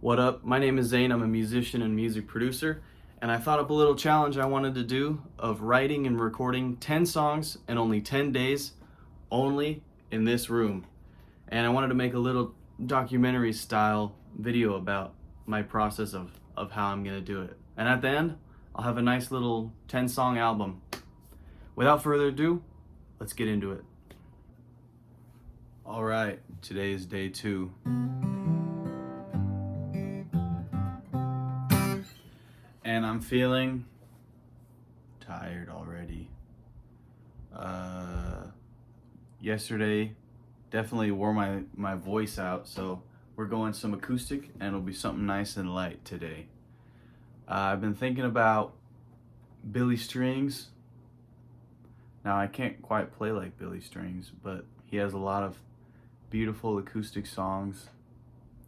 What up? My name is Zane. I'm a musician and music producer, and I thought up a little challenge I wanted to do of writing and recording 10 songs in only 10 days, only in this room. And I wanted to make a little documentary style video about my process of how I'm gonna do it. And at the end, I'll have a nice little 10-song album. Without further ado, let's get into it. All right, today is day 2. And I'm feeling tired already. Yesterday definitely wore my voice out, so we're going some acoustic and it'll be something nice and light today. I've been thinking about Billy Strings. Now I can't quite play like Billy Strings, but he has a lot of beautiful acoustic songs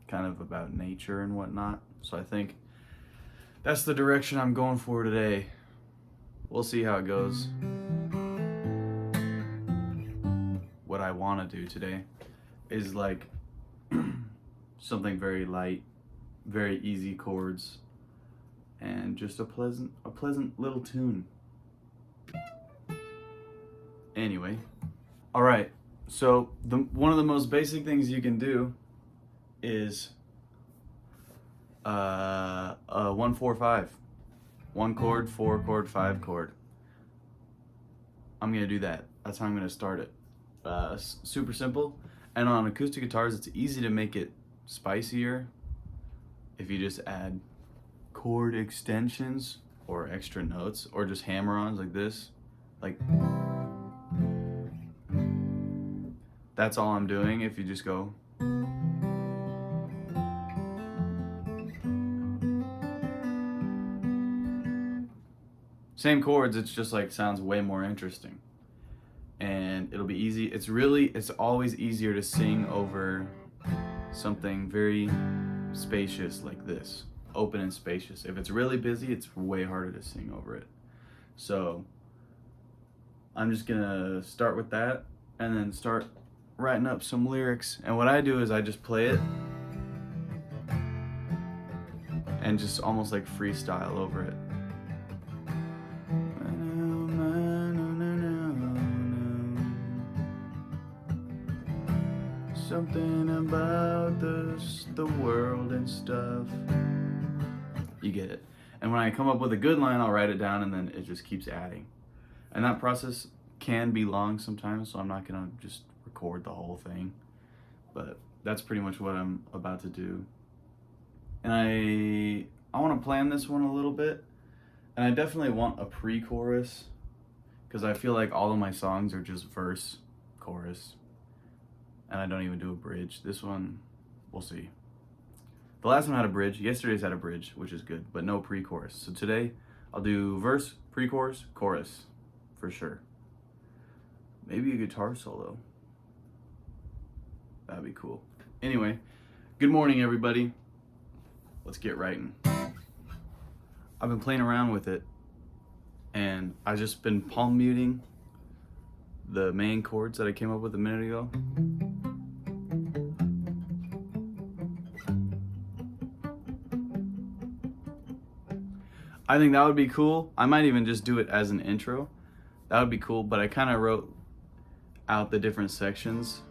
kind of about nature and whatnot. So I think that's the direction I'm going for today. We'll see how it goes. What I want to do today is like something very light, very easy chords, and just a pleasant little tune. Anyway, all right. So one of the most basic things you can do is a 1-4-5, 1 chord, 4 chord, 5 chord. I'm gonna do that. That's how I'm gonna start it. Super simple. And on acoustic guitars, it's easy to make it spicier if you just add chord extensions or extra notes, or just hammer-ons like this. Like, that's all I'm doing. If you just go, same chords, it's just like sounds way more interesting. And it'll be easy. It's always easier to sing over something very spacious like this, open and spacious. If it's really busy, it's way harder to sing over it. So I'm just gonna start with that and then start writing up some lyrics. And what I do is I just play it and just almost like freestyle over it. Something about the world and stuff. You get it. And when I come up with a good line, I'll write it down, and then it just keeps adding. And that process can be long sometimes, so I'm not gonna just record the whole thing. But that's pretty much what I'm about to do. And I want to plan this one a little bit. And I definitely want a pre-chorus, because I feel like all of my songs are just verse, chorus, and I don't even do a bridge. This one, we'll see. The last one had a bridge. Yesterday's had a bridge, which is good, but no pre-chorus. So today, I'll do verse, pre-chorus, chorus, for sure. Maybe a guitar solo. That'd be cool. Anyway, good morning, everybody. Let's get writing. I've been playing around with it, and I've just been palm muting the main chords that I came up with a minute ago. I think that would be cool. I might even just do it as an intro. That would be cool, but I kind of wrote out the different sections.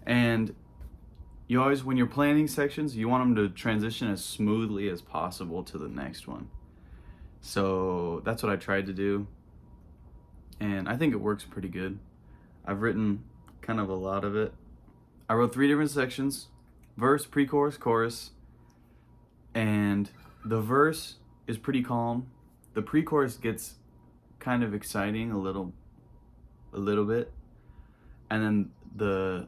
And you always, when you're planning sections, you want them to transition as smoothly as possible to the next one. So that's what I tried to do. And I think it works pretty good. I've written kind of a lot of it. I wrote 3 different sections: verse, pre-chorus, chorus. And the verse is pretty calm. The pre-chorus gets kind of exciting a little bit. And then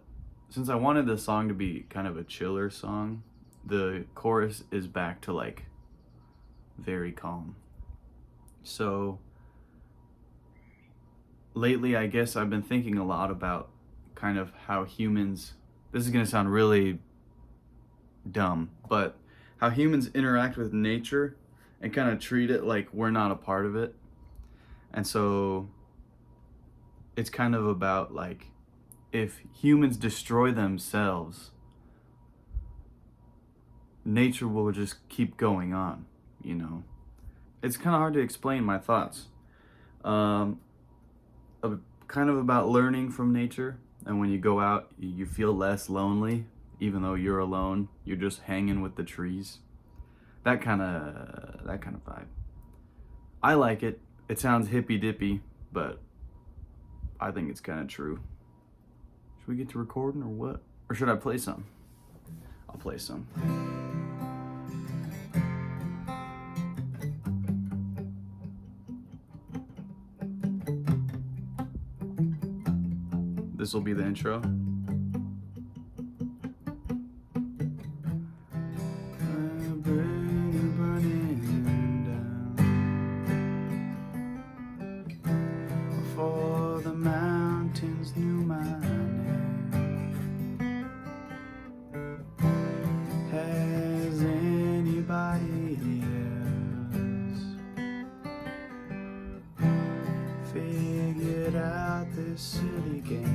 since I wanted the song to be kind of a chiller song, the chorus is back to like very calm. So lately, I guess I've been thinking a lot about kind of how humans, this is gonna sound really dumb, but how humans interact with nature and kind of treat it like we're not a part of it. And so it's kind of about like, if humans destroy themselves, nature will just keep going on, you know. It's kind of hard to explain my thoughts. Um, Kind of about learning from nature, and when you go out, you feel less lonely, even though you're alone. You're just hanging with the trees. That kind of vibe. I like it. It sounds hippy dippy, but I think it's kind of true. Should we get to recording or what? Or should I play some? I'll play some. This will be the intro. For the mountains knew my name. Has anybody else figured out this silly game?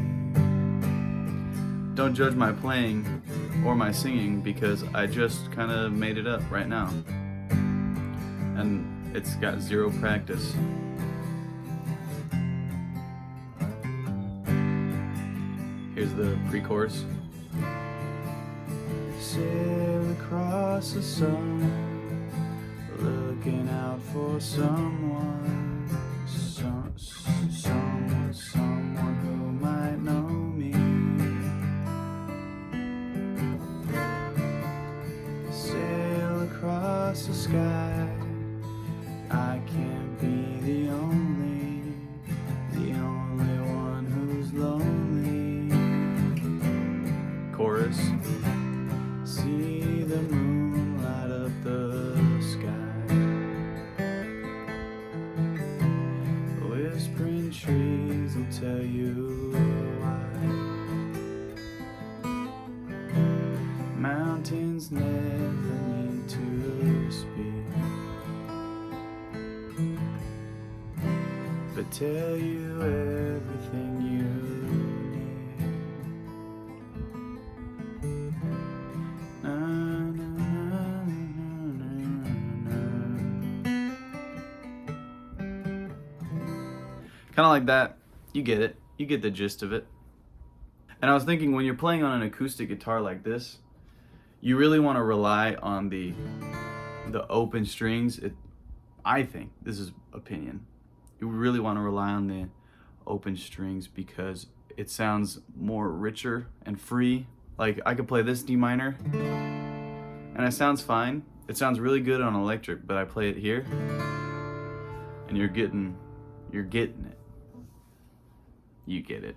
Don't judge my playing or my singing, because I just kind of made it up right now. And it's got zero practice. Here's the pre-chorus. Sail across the sun, looking out for someone, someone who might know me. Sail across the sky, I can't be the only one who's lonely. Chorus. See the moon light up the sky, whispering trees will tell you why. Mountains never need to speak, but tell you everything you kind of like that. You get it. You get the gist of it. And I was thinking, when you're playing on an acoustic guitar like this, you really want to rely on the open strings. I think, this is opinion, you really want to rely on the open strings because it sounds more richer and free. Like, I could play this D minor and it sounds fine. It sounds really good on electric, but I play it here and you're getting it. You get it.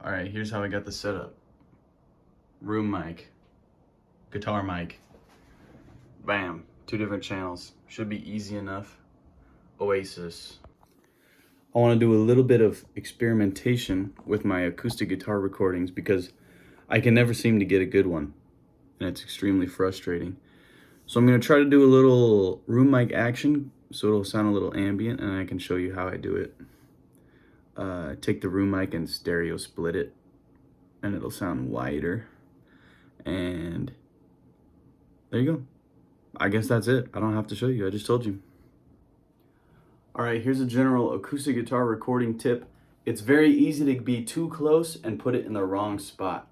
All right, here's how I got the setup. Room mic, guitar mic, bam, 2 different channels. Should be easy enough. Oasis. I want to do a little bit of experimentation with my acoustic guitar recordings because I can never seem to get a good one, and it's extremely frustrating. So I'm going to try to do a little room mic action so it'll sound a little ambient, and I can show you how I do it. Take the room mic and stereo split it, and it'll sound wider. And there you go. I guess that's it. I don't have to show you. I just told you. All right, here's a general acoustic guitar recording tip. It's very easy to be too close and put it in the wrong spot.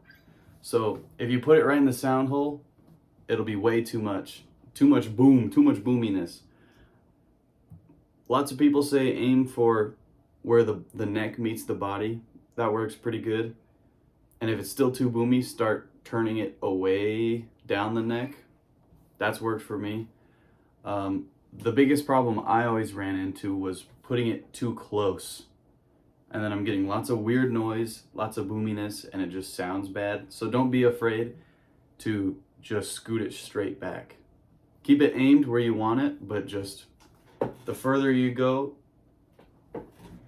So if you put it right in the sound hole, it'll be way too much boom, too much boominess. Lots of people say aim for where the neck meets the body. That works pretty good. And if it's still too boomy, start turning it away down the neck. That's worked for me. The biggest problem I always ran into was putting it too close. And then I'm getting lots of weird noise, lots of boominess, and it just sounds bad. So don't be afraid to just scoot it straight back. Keep it aimed where you want it, but just the further you go,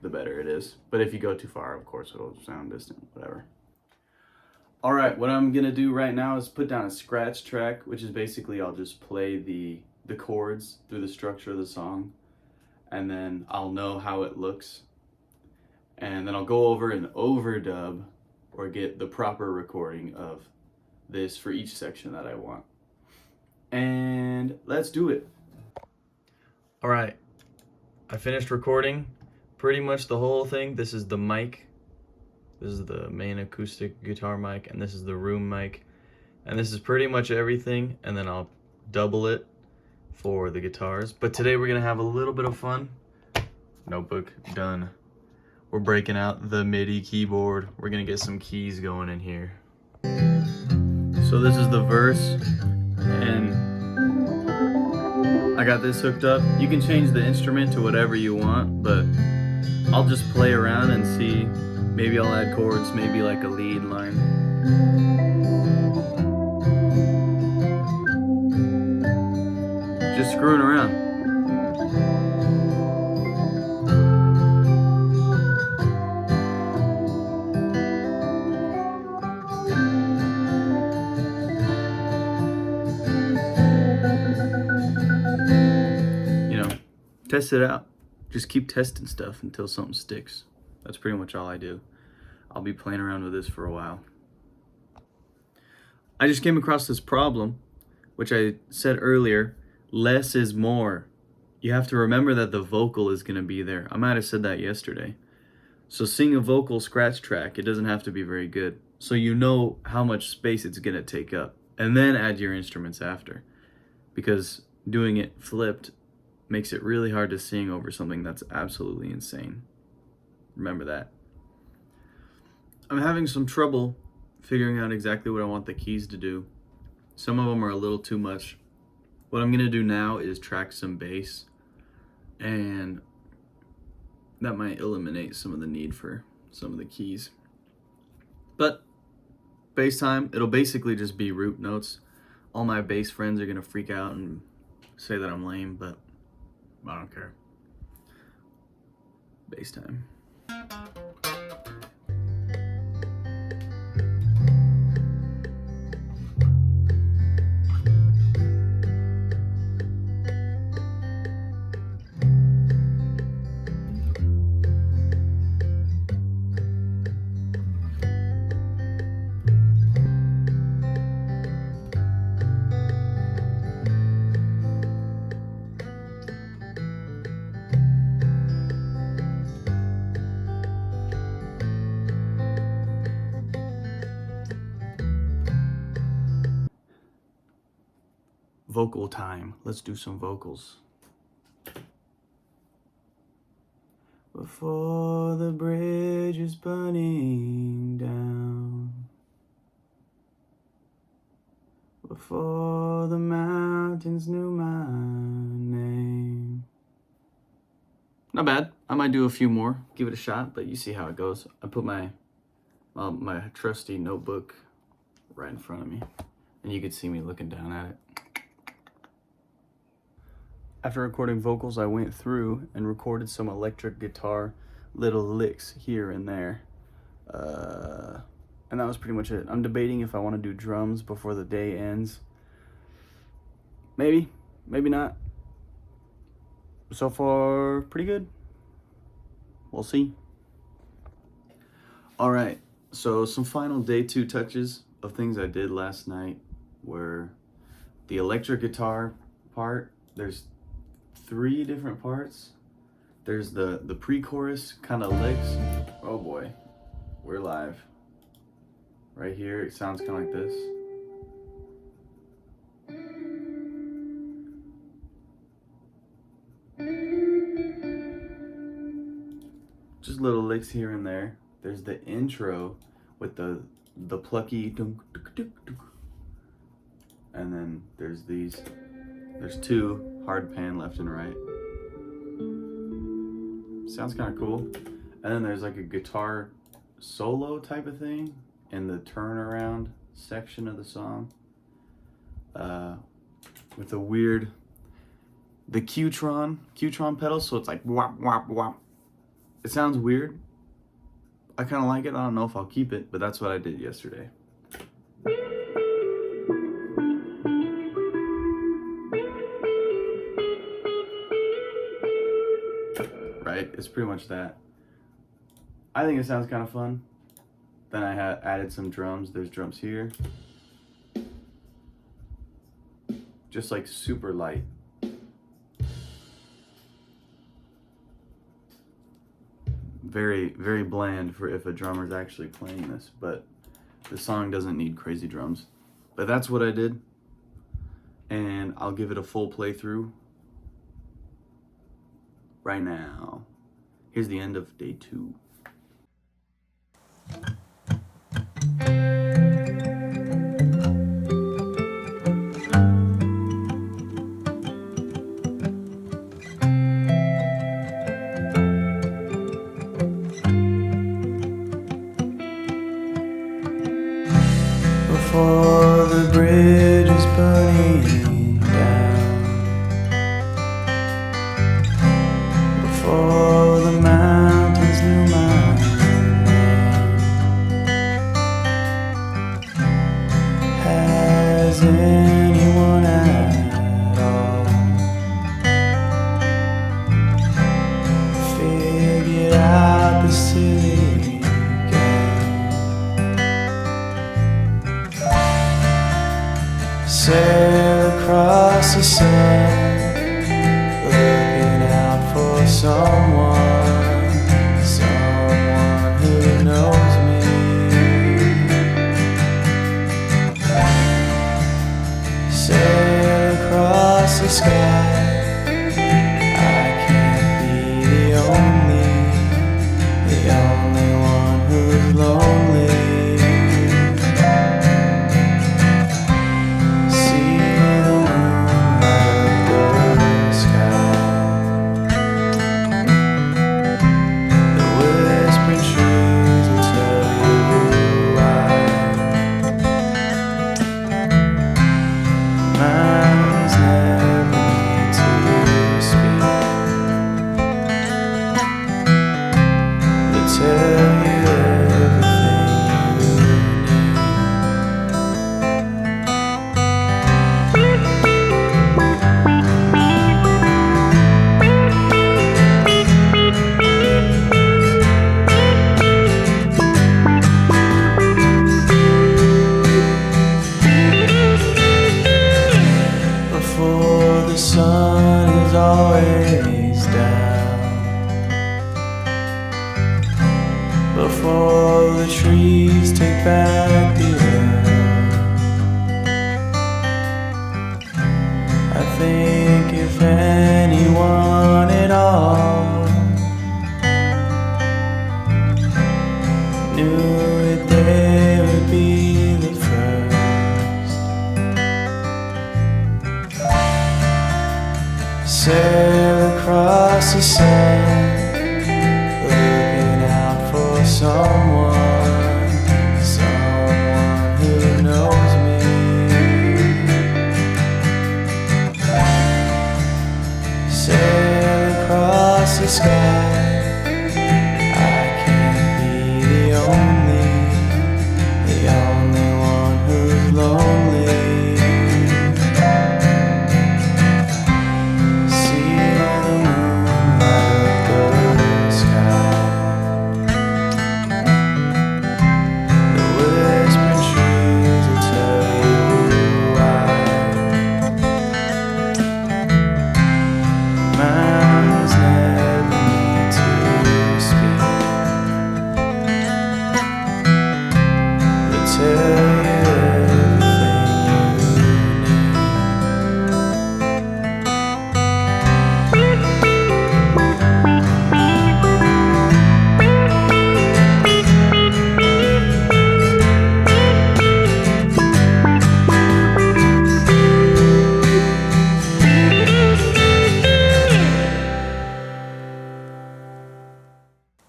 the better it is. But if you go too far, of course, it'll sound distant, whatever. All right, what I'm gonna do right now is put down a scratch track, which is basically I'll just play the chords through the structure of the song, and then I'll know how it looks. And then I'll go over and overdub or get the proper recording of this for each section that I want. and let's do it. All right, I finished recording pretty much the whole thing. This is the mic. This is the main acoustic guitar mic, and this is the room mic. And this is pretty much everything, and then I'll double it for the guitars. But today we're gonna have a little bit of fun. Notebook, done. We're breaking out the MIDI keyboard. We're gonna get some keys going in here. So this is the verse, and I got this hooked up. You can change the instrument to whatever you want, but I'll just play around and see. Maybe I'll add chords, maybe like a lead line. Just screwing around. You know, test it out. Just keep testing stuff until something sticks. That's pretty much all I do. I'll be playing around with this for a while. I just came across this problem, which I said earlier, less is more. You have to remember that the vocal is gonna be there. I might have said that yesterday. So sing a vocal scratch track, it doesn't have to be very good. So you know how much space it's gonna take up, and then add your instruments after. Because doing it flipped makes it really hard to sing over something that's absolutely insane. Remember that. I'm having some trouble figuring out exactly what I want the keys to do. Some of them are a little too much. What I'm gonna do now is track some bass, and that might eliminate some of the need for some of the keys. But bass time, it'll basically just be root notes. All my bass friends are gonna freak out and say that I'm lame, but I don't care. Bass time. Vocal time. Let's do some vocals. Before the bridge is burning down, before the mountains knew my name. Not bad. I might do a few more. Give it a shot, but you see how it goes. I put my trusty notebook right in front of me, and you could see me looking down at it. After recording vocals, I went through and recorded some electric guitar little licks here and there. And that was pretty much it. I'm debating if I want to do drums before the day ends. Maybe, maybe not. So far, pretty good. We'll see. All right, so some final day 2 touches of things I did last night were the electric guitar part. There's 3 different parts. There's the pre-chorus kind of licks. Oh boy, we're live. Right here, it sounds kind of like this. Just little licks here and there. There's the intro with the plucky dunk, dunk, dunk, dunk. And then there's these. There's 2 hard pan left and right. Sounds kind of cool. And then there's like a guitar solo type of thing in the turnaround section of the song. With a weird, the Qtron pedal, so it's like whop, whop, whop. It sounds weird. I kind of like it. I don't know if I'll keep it, but that's what I did yesterday. Right? It's pretty much that. I think it sounds kind of fun. Then I added some drums. There's drums here. just like super light. Very, very bland for if a drummer's actually playing this, but the song doesn't need crazy drums. But that's what I did, and I'll give it a full playthrough right now. Here's the end of day 2. Before the bridge is burning down, before the mountains knew my name, has anyone at all figured out the silly game? Sail across the sand, looking out for someone, someone who knows me. Sail across the sky, I can't be the only one who's lonely. The sun is always down, before the trees take back the earth. I think if anyone at all knew it, they would be the first. Sail across the sand, looking out for someone, someone who knows me. Sail across the sky,